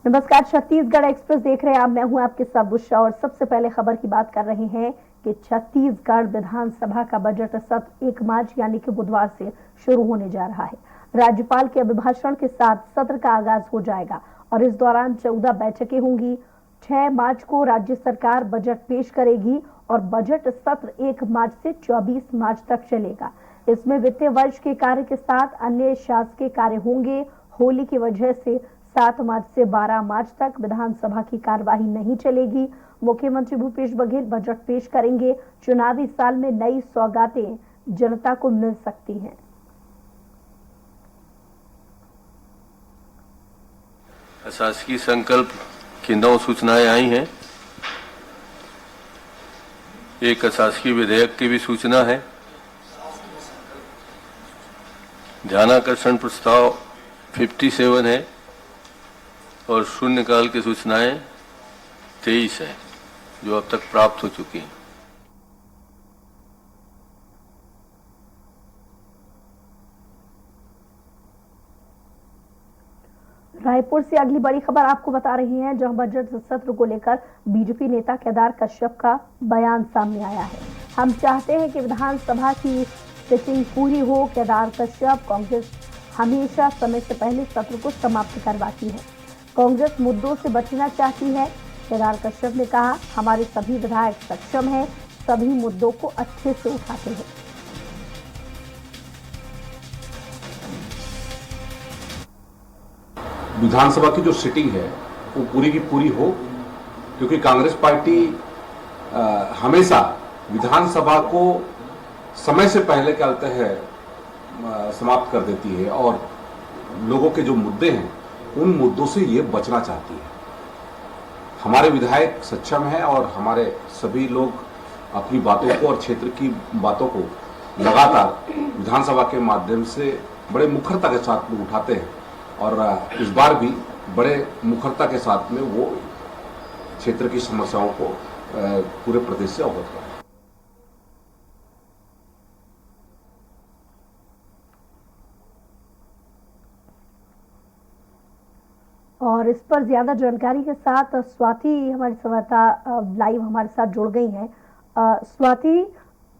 नमस्कार, छत्तीसगढ़ एक्सप्रेस देख रहे हैं आप। मैं हूं आपके साथ बुशरा और सबसे पहले खबर की बात कर रहे हैं कि छत्तीसगढ़ विधानसभा का बजट सत्र 1 मार्च यानी कि बुधवार से शुरू होने जा रहा है। राज्यपाल के अभिभाषण के साथ सत्र का आगाज हो जाएगा और इस दौरान 14 बैठकें होंगी। 6 मार्च को राज्य सरकार बजट पेश करेगी और बजट सत्र 1 मार्च से 24 मार्च तक चलेगा। इसमें वित्तीय वर्ष के कार्य के साथ अन्य शासकीय कार्य होंगे। होली की वजह से 7 मार्च से 12 मार्च तक विधानसभा की कार्यवाही नहीं चलेगी। मुख्यमंत्री भूपेश बघेल बजट पेश करेंगे। चुनावी साल में नई सौगातें जनता को मिल सकती हैं। शासकीय संकल्प की 9 सूचनाएं आई हैं। एक शासकीय विधेयक की भी सूचना है। ध्यानाकर्षण प्रस्ताव 57 है और शून्यकाल की सूचनाएं 23 है जो अब तक प्राप्त हो चुकी हैं। रायपुर से अगली बड़ी खबर आपको बता रही हैं, जहां बजट सत्र को लेकर बीजेपी नेता केदार कश्यप का बयान सामने आया है। हम चाहते हैं कि विधानसभा की सिटिंग पूरी हो। केदार कश्यप, कांग्रेस हमेशा समय से पहले सत्र को समाप्त करवाती है। कांग्रेस मुद्दों से बचना चाहती है। केदार कश्यप ने कहा, हमारे सभी विधायक सक्षम हैं, सभी मुद्दों को अच्छे से उठाते हैं। विधानसभा की जो सिटिंग है वो पूरी की पूरी हो, क्योंकि कांग्रेस पार्टी हमेशा विधानसभा को समय से पहले क्या कहते हैं समाप्त कर देती है और लोगों के जो मुद्दे हैं उन मुद्दों से ये बचना चाहती है। हमारे विधायक सक्षम हैं और हमारे सभी लोग अपनी बातों को और क्षेत्र की बातों को लगातार विधानसभा के माध्यम से बड़े मुखरता के साथ में उठाते हैं और इस बार भी बड़े मुखरता के साथ में वो क्षेत्र की समस्याओं को पूरे प्रदेश से अवगत करें। और इस पर ज्यादा जानकारी के साथ स्वाति हमारी संवाददाता लाइव हमारे साथ जुड़ गई हैं। स्वाति,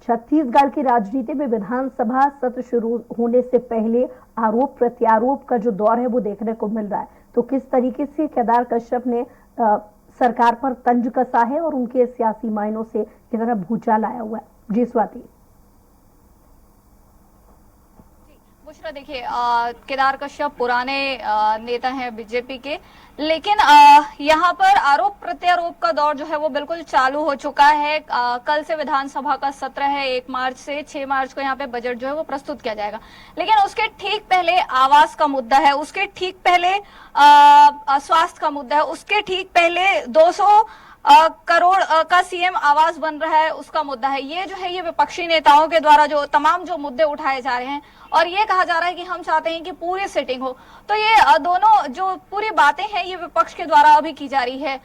छत्तीसगढ़ की राजनीति में विधानसभा सत्र शुरू होने से पहले आरोप प्रत्यारोप का जो दौर है वो देखने को मिल रहा है, तो किस तरीके से केदार कश्यप ने सरकार पर तंज कसा है और उनके सियासी मायनों से कितना भूचाल आया हुआ है? जी स्वाति। बुशरा, देखिए, केदार कश्यप पुराने नेता हैं बीजेपी के, लेकिन यहाँ पर आरोप प्रत्यारोप का दौर जो है वो बिल्कुल चालू हो चुका है। कल से विधानसभा का सत्र है। 1 मार्च से 6 मार्च को यहाँ पे बजट जो है वो प्रस्तुत किया जाएगा, लेकिन उसके ठीक पहले आवास का मुद्दा है, उसके ठीक पहले स्वास्थ्य का मुद्दा है, उसके ठीक पहले 200 करोड़ का सीएम आवास बन रहा है, उसका मुद्दा है। ये जो है ये विपक्षी नेताओं के द्वारा जो तमाम जो मुद्दे उठाए जा रहे हैं और ये कहा जा रहा है कि हम चाहते हैं कि पूरी सिटिंग हो। तो ये दोनों जो पूरी बातें हैं ये विपक्ष के द्वारा अभी की जा रही है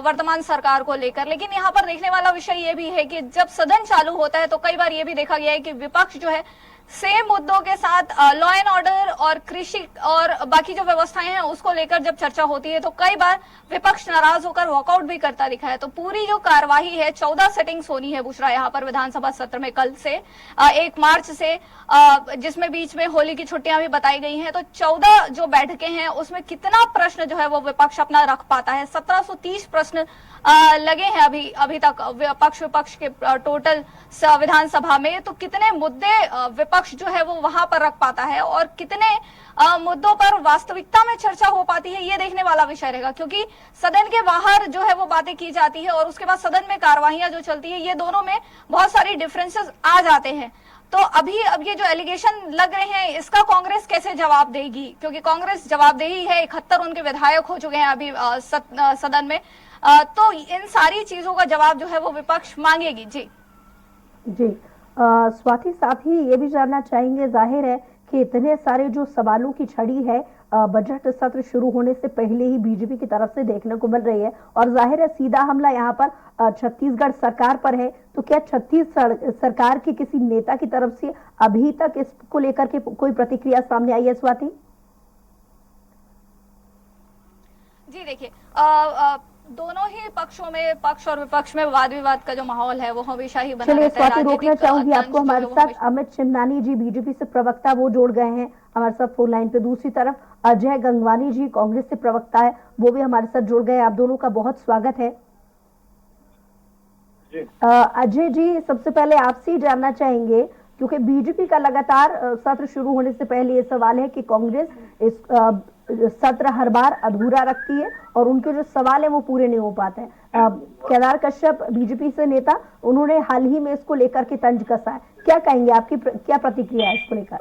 वर्तमान सरकार को लेकर। लेकिन यहाँ पर देखने वाला विषय ये भी है कि जब सदन चालू होता है तो कई बार ये भी देखा गया है कि विपक्ष जो है सेम मुद्दों के साथ लॉ एंड ऑर्डर और कृषि और बाकी जो व्यवस्थाएं हैं उसको लेकर जब चर्चा होती है तो कई बार विपक्ष नाराज होकर वॉकआउट भी करता दिखा है। तो पूरी जो कार्यवाही है 14 सेटिंग्स होनी है बुशरा यहाँ पर विधानसभा सत्र में कल से 1 मार्च से, जिसमें बीच में होली की छुट्टियां भी बताई गई हैं। तो 14 जो बैठकें हैं उसमें कितना प्रश्न जो है वो विपक्ष अपना रख पाता है। 1730 प्रश्न लगे हैं अभी तक विपक्ष के टोटल विधानसभा में। तो कितने मुद्दे विपक्ष जो है वो वहां पर रख पाता है और कितने मुद्दों पर वास्तविकता में चर्चा हो पाती है, ये देखने वाला विषय रहेगा। क्योंकि सदन के बाहर जो है वो बातें की जाती है और उसके बाद सदन में कार्यवाहियां जो चलती है, ये दोनों में बहुत सारी डिफरेंसेस आ जाते हैं। तो अब ये जो एलिगेशन लग रहे हैं इसका कांग्रेस कैसे जवाब देगी? क्योंकि कांग्रेस जवाबदेही है, 71 उनके विधायक हो चुके हैं अभी सदन में। तो इन सारी चीजों का जवाब जो है वो विपक्ष मांगेगी। जी स्वाति, साथ ही ये भी जानना चाहेंगे, जाहिर है कि इतने सारे जो सवालों की छड़ी है बजट सत्र शुरू होने से पहले ही बीजेपी की तरफ से देखने को मिल रही है और जाहिर है सीधा हमला यहाँ पर छत्तीसगढ़ सरकार पर है। तो क्या छत्तीसगढ़ सरकार के किसी नेता की तरफ से अभी तक इसको लेकर के कोई प्रतिक्रिया सामने आई है स्वाति? जी देखिए, दोनों ही पक्षों में, पक्ष और विपक्ष में वाद विवाद का जो माहौल है वो हमेशा ही बना चलिए रहता है। स्वाति, रोकना राजनीतिक चाहूंगी तंज आपको, जो हमारे है वो साथ हमेशा। अमित चिमनानी जी बीजेपी से प्रवक्ता वो जोड़ गए हैं हमारे साथ फोन लाइन पे। दूसरी तरफ अजय गंगवानी जी कांग्रेस से प्रवक्ता है, वो भी हमारे साथ जुड़ गए। आप दोनों का बहुत स्वागत है। अजय जी, सबसे पहले आपसे ही जानना चाहेंगे, क्योंकि बीजेपी का लगातार सत्र शुरू होने से पहले ये सवाल है कि कांग्रेस इस सत्र हर बार अधूरा रखती है और उनके जो सवाल है वो पूरे नहीं हो पाते हैं। केदार कश्यप बीजेपी से नेता, उन्होंने हाल ही में इसको लेकर के तंज कसा है, क्या कहेंगे, आपकी क्या प्रतिक्रिया है इसको लेकर?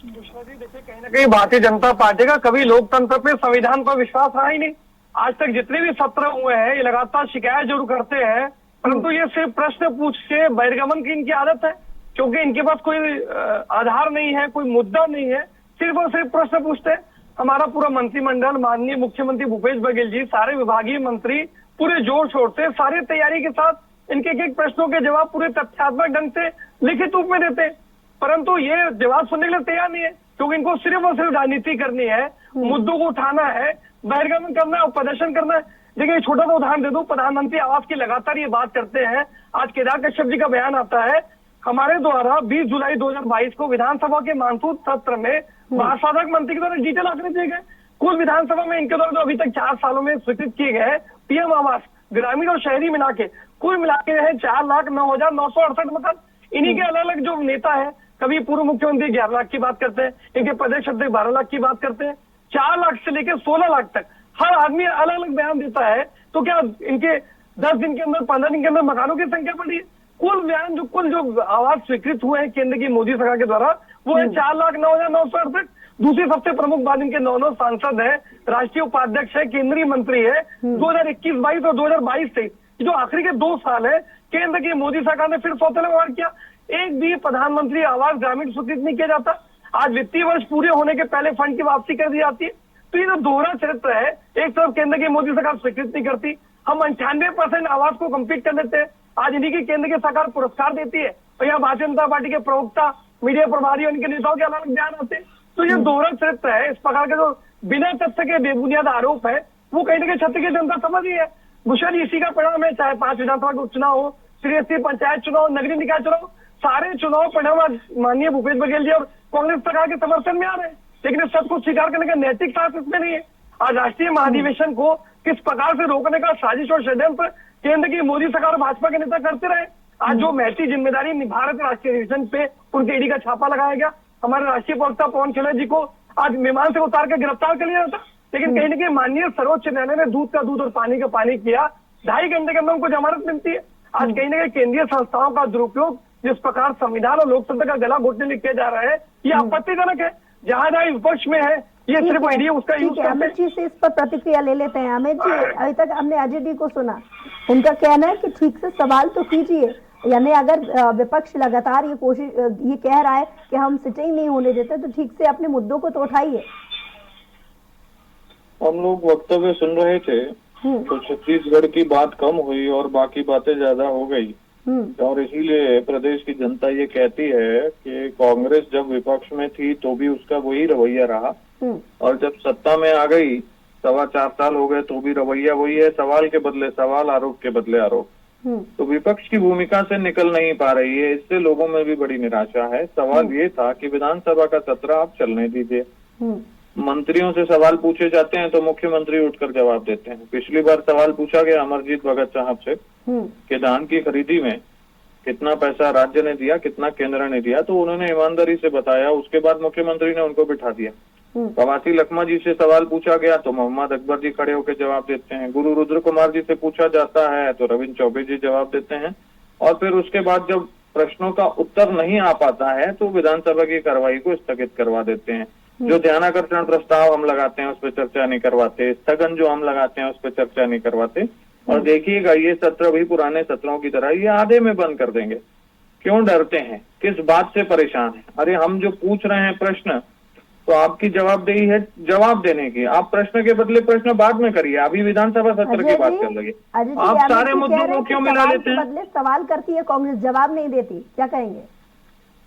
देखिए, कहीं ना कहीं भारतीय जनता पार्टी का कभी लोकतंत्र पे, संविधान पर विश्वास रहा ही नहीं। आज तक जितने भी सत्र हुए हैं ये लगातार शिकायत जरूर करते हैं, परंतु ये सिर्फ प्रश्न पूछ के बहिर्गमन की इनकी आदत है, क्योंकि इनके पास कोई आधार नहीं है, कोई मुद्दा नहीं है, सिर्फ और सिर्फ प्रश्न पूछते हैं। हमारा पूरा मंत्रिमंडल, माननीय मुख्यमंत्री भूपेश बघेल जी, सारे विभागीय मंत्री पूरे जोर शोर से, सारी तैयारी के साथ इनके एक प्रश्नों के जवाब पूरे तथ्यात्मक ढंग से लिखित रूप में देते हैं, परंतु ये जवाब सुनने के लिए तैयार नहीं है, क्योंकि इनको सिर्फ और सिर्फ राजनीति करनी है, मुद्दों को उठाना है, बहिर्गमन करना है और प्रदर्शन करना है। देखिए, छोटा सा उदाहरण दे दूं, प्रधानमंत्री आवास की लगातार ये बात करते हैं। आज केदार कश्यप जी का बयान आता है, हमारे द्वारा 20 जुलाई 2022 को विधानसभा के मानसून सत्र में महासाधक मंत्री के द्वारा डिटेल आंकड़े दिए गए। कुल विधानसभा में इनके द्वारा जो अभी तक 4 सालों में स्वीकृत किए गए पीएम आवास, ग्रामीण और शहरी मिला के कुल मिला के है 4,09,968 मकान। इन्हीं के अलग अलग जो नेता है, कभी पूर्व मुख्यमंत्री 11 लाख की बात करते हैं, इनके प्रदेश अध्यक्ष 12 लाख की बात करते हैं, 4 लाख से लेकर 16 लाख तक हर आदमी अलग अलग बयान देता है। तो क्या इनके 10 दिन के अंदर, 15 दिन के अंदर मकानों की संख्या बढ़ी है? कुल बयान जो आवास स्वीकृत हुए हैं केंद्र की मोदी सरकार के द्वारा, वो है 4,09,968। दूसरी सबसे प्रमुख बात, इनके 9 सांसद है, राष्ट्रीय उपाध्यक्ष है, केंद्रीय मंत्री है। 2021-22 और 2022-23 जो आखिरी के 2 साल है, केंद्र की मोदी सरकार ने फिर सौतेला व्यवहार किया। एक भी प्रधानमंत्री आवास ग्रामीण स्वीकृत नहीं किया जाता। आज वित्तीय वर्ष पूरे होने के पहले फंड की वापसी कर दी जाती है। तो ये जो दोहरा चरित्र है, एक तरफ केंद्र की मोदी सरकार स्वीकृत नहीं करती, हम 98% आवास को कंप्लीट कर देते हैं, आज इन्हीं की केंद्र की सरकार पुरस्कार देती है, और यहाँ भारतीय जनता पार्टी के प्रवक्ता, मीडिया प्रभारी और इनके नेताओं के अलग अलग बयान आते हैं। तो ये दोहरा चरित्र है। इस प्रकार के जो बिना तथ्य के बेबुनियाद आरोप है, वो कहीं ना कहीं छत्तीसगढ़ की जनता समझ रही है। मुश्किल इसी का परिणाम है, चाहे 5 विधानसभा के उपचुनाव हो, त्रिस्तरीय पंचायत चुनाव, नगरीय निकाय चुनाव, सारे चुनाव परिणाम आज माननीय भूपेश बघेल जी और कांग्रेस सरकार के समर्थन में आ रहे हैं। लेकिन इस सच को स्वीकार करने का नैतिक साहस इसमें नहीं है। आज राष्ट्रीय महाधिवेशन को किस प्रकार से रोकने का साजिश और षड्यंत्र केंद्र की मोदी सरकार और भाजपा के नेता करते रहे। आज जो महती जिम्मेदारी निभा रहे थे राष्ट्रीय अधिवेशन पे, उनके ईडी का छापा लगाया गया। हमारे राष्ट्रीय प्रवक्ता पवन खिलर जी को आज विमान से उतार कर गिरफ्तार कर लिया था, लेकिन कहीं ना कहीं माननीय सर्वोच्च न्यायालय ने दूध का दूध और पानी का पानी किया। 2.5 घंटे के अंदर उनको जमानत मिलती है। आज कहीं ना कहीं केंद्रीय संस्थाओं का दुरुपयोग, जिस प्रकार संविधान और लोकतंत्र का गला घोटने लिए किया जा रहा है, ये आपत्तिजनक है। जहां जहां विपक्ष में है, ये सिर्फ ईडी उसका यूज करते हैं। अमित जी से इस पर प्रतिक्रिया ले लेते हैं। अमित जी, अभी तक हमने अजय जी को सुना, उनका कहना है कि ठीक से सवाल तो कीजिए, यानी अगर विपक्ष लगातार ये कह रहा है कि हम सिटिंग नहीं होने देते, तो ठीक से अपने मुद्दों को तो उठाइए। हम लोग वक्तव्य सुन रहे थे तो छत्तीसगढ़ की बात कम हुई और बाकी बातें ज्यादा हो गई, और इसीलिए प्रदेश की जनता ये कहती है कि कांग्रेस जब विपक्ष में थी तो भी उसका वही रवैया रहा, और जब सत्ता में आ गई 4.25 साल हो गए तो भी रवैया वही है, सवाल के बदले सवाल, आरोप के बदले आरोप। तो विपक्ष की भूमिका से निकल नहीं पा रही है, इससे लोगों में भी बड़ी निराशा है। सवाल ये था कि विधानसभा का सत्र आप चलने दीजिए। मंत्रियों से सवाल पूछे जाते हैं तो मुख्यमंत्री उठकर जवाब देते हैं। पिछली बार सवाल पूछा गया अमरजीत भगत साहब से कि धान की खरीदी में कितना पैसा राज्य ने दिया, कितना केंद्र ने दिया, तो उन्होंने ईमानदारी से बताया। उसके बाद मुख्यमंत्री ने उनको बिठा दिया। कवासी लखमा जी से सवाल पूछा गया तो मोहम्मद अकबर जी खड़े होकर जवाब देते हैं। गुरु रुद्र कुमार जी से पूछा जाता है तो रविंद्र चौबे जी जवाब देते हैं। और फिर उसके बाद जब प्रश्नों का उत्तर नहीं आ पाता है तो विधानसभा की कार्रवाई को स्थगित करवा देते हैं। जो ध्यानाकर्षण प्रस्ताव हम लगाते हैं उस पर चर्चा नहीं करवाते, स्थगन जो हम लगाते हैं उस पर चर्चा नहीं करवाते। और देखिएगा ये सत्र भी पुराने सत्रों की तरह ये आधे में बंद कर देंगे। क्यों डरते हैं, किस बात से परेशान है? अरे हम जो पूछ रहे हैं प्रश्न, तो आपकी जवाबदेही है जवाब देने की। आप प्रश्न के बदले प्रश्न बाद में करिए, अभी विधानसभा सत्र की बात चल रही है। आप सारे मुद्दों को क्यों मिला लेते हैं? बदले सवाल करती है कांग्रेस, जवाब नहीं देती, क्या कहेंगे?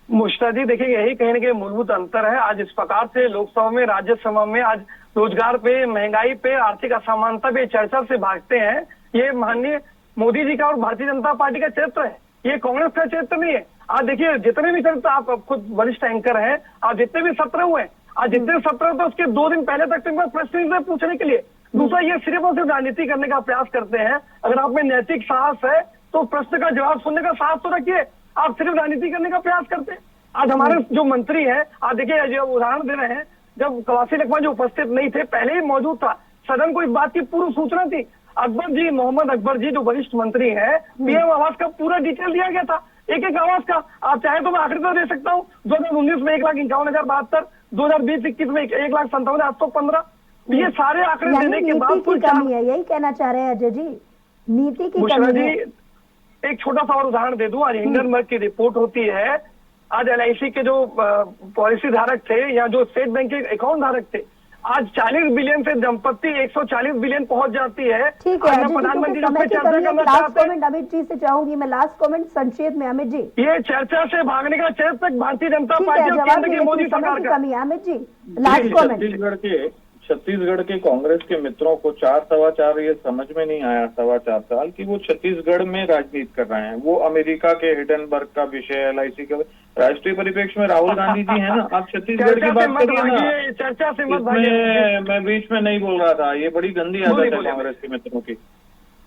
मुश्ताक जी, देखिए यही कहीं ना कहीं मूलभूत अंतर है। आज इस प्रकार से लोकसभा में, राज्यसभा में आज रोजगार पे, महंगाई पे, आर्थिक असमानता पे चर्चा से भागते हैं। ये माननीय मोदी जी का और भारतीय जनता पार्टी का चरित्र है, ये कांग्रेस का चरित्र नहीं है। आज देखिए जितने भी चरित्र, आप खुद वरिष्ठ एंकर हैं, आज जितने भी सत्र हुए, आज जितने सत्र होते उसके 2 दिन पहले तक तो प्रश्न नहीं थे पूछने के लिए। दूसरा, ये सिर्फ और सिर्फ राजनीति करने का प्रयास करते हैं। अगर आप में नैतिक साहस है तो प्रश्न का जवाब सुनने का साहस तो रखिए, आप सिर्फ राजनीति करने का प्रयास करते हैं। आज हमारे जो मंत्री हैं, आज देखिए जो उदाहरण दे रहे हैं, जब कवासी लखमा जो उपस्थित नहीं थे, पहले ही मौजूद था, सदन को इस बात की पूर्व सूचना थी। अकबर जी, मोहम्मद अकबर जी जो वरिष्ठ मंत्री हैं, पीएम आवास का पूरा डिटेल दिया गया था, एक एक आवास का। आप चाहे तो मैं आखिरी तो दे सकता हूँ, 2019 में 1,51,072, 2020-21 में 1,57,815। ये सारे आंकड़े देने के बाद नीति की कमी है, यही कहना चाह रहे हैं अजय जी, नीति की कमी है। एक छोटा सा और उदाहरण दे दूं, आज हिंडनबर्ग की रिपोर्ट होती है, आज एलआईसी के जो पॉलिसी धारक थे या जो स्टेट बैंक के अकाउंट धारक थे, आज 40 बिलियन से संपत्ति 140 बिलियन पहुंच जाती है। ठीक है, प्रधानमंत्री लास्ट कमेंट अमित जी से चाहूंगी मैं, लास्ट कमेंट संक्षेप में अमित जी। ये चर्चा से भागने का चरित्र भारतीय जनता पार्टी और केंद्र की मोदी सरकार का कमी है। Amit ji last comment. छत्तीसगढ़ के कांग्रेस के मित्रों को 4-4.25 ये समझ में नहीं आया 4.25 साल कि वो छत्तीसगढ़ में राजनीति कर रहे हैं। वो अमेरिका के हिडनबर्ग का विषय, एलआईसी का राष्ट्रीय परिप्रेक्ष्य में राहुल गांधी जी हैं ना, आप छत्तीसगढ़ की बात करिए ना। चर्चा से मत भागिए। मैं बीच में नहीं बोल रहा था, ये बड़ी गंदी आदत है कांग्रेस के मित्रों की।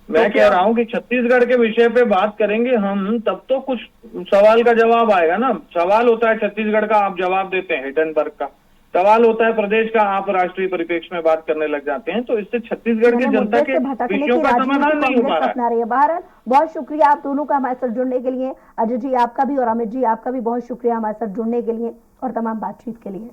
मैं कह रहा हूँ कि छत्तीसगढ़ के विषय पे बात करेंगे हम, तब तो कुछ सवाल का जवाब आएगा ना। सवाल होता है छत्तीसगढ़ का, आप जवाब देते हैं हिडनबर्ग का। सवाल होता है प्रदेश का, आप राष्ट्रीय परिप्रेक्ष्य में बात करने लग जाते हैं। तो इससे छत्तीसगढ़ की जनता के विषयों का समाधान नहीं हो पा रहा है। बहरहाल बहुत शुक्रिया आप दोनों का हमारे साथ जुड़ने के लिए। अजय जी आपका भी और अमित जी आपका भी बहुत शुक्रिया हमारे साथ जुड़ने के लिए और तमाम बातचीत के लिए।